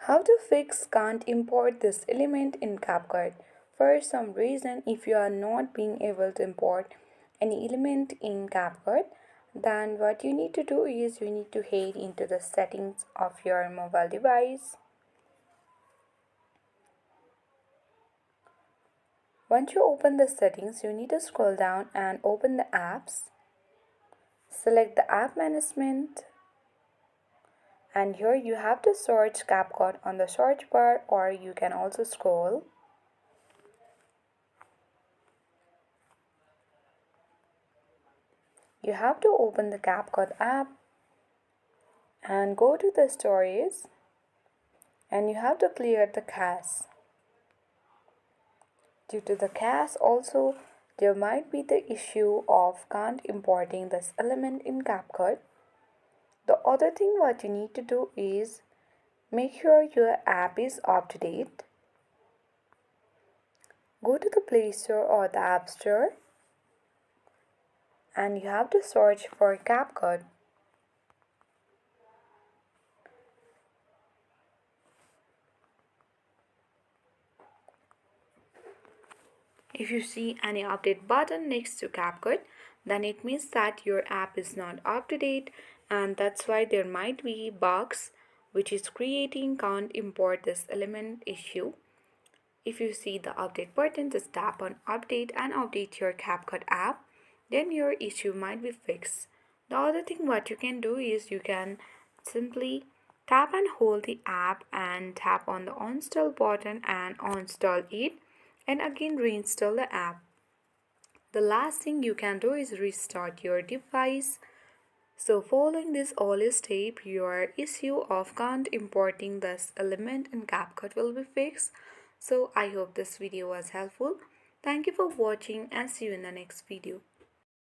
How to fix can't import this element in Capcut? For some reason, if you are not being able to import any element in Capcut, then what you need to do is you need to head into the settings of your mobile device. Once you open the settings, you need to scroll down and open the apps. Select the app management, and here you have to search Capcut on the search bar, or you can also scroll. You have to open the Capcut app and go to the stories, and you have to clear the cache. Due to the cache also, there might be the issue of can't importing this element in Capcut. The other thing what you need to do is make sure your app is up to date. Go to the Play Store or the App Store, and you have to search for Capcut. If you see any update button next to Capcut, then it means that your app is not up to date, and that's why there might be bugs which is creating can't import this element issue. If you see the update button, just tap on update and update your Capcut app, then your issue might be fixed. The other thing what you can do is you can simply tap and hold the app and tap on the uninstall button and uninstall it, and again reinstall the app. The last thing you can do is restart your device. So following this all step, your issue of can't importing this element in Capcut will be fixed. So I hope this video was helpful. Thank you for watching and see you in the next video.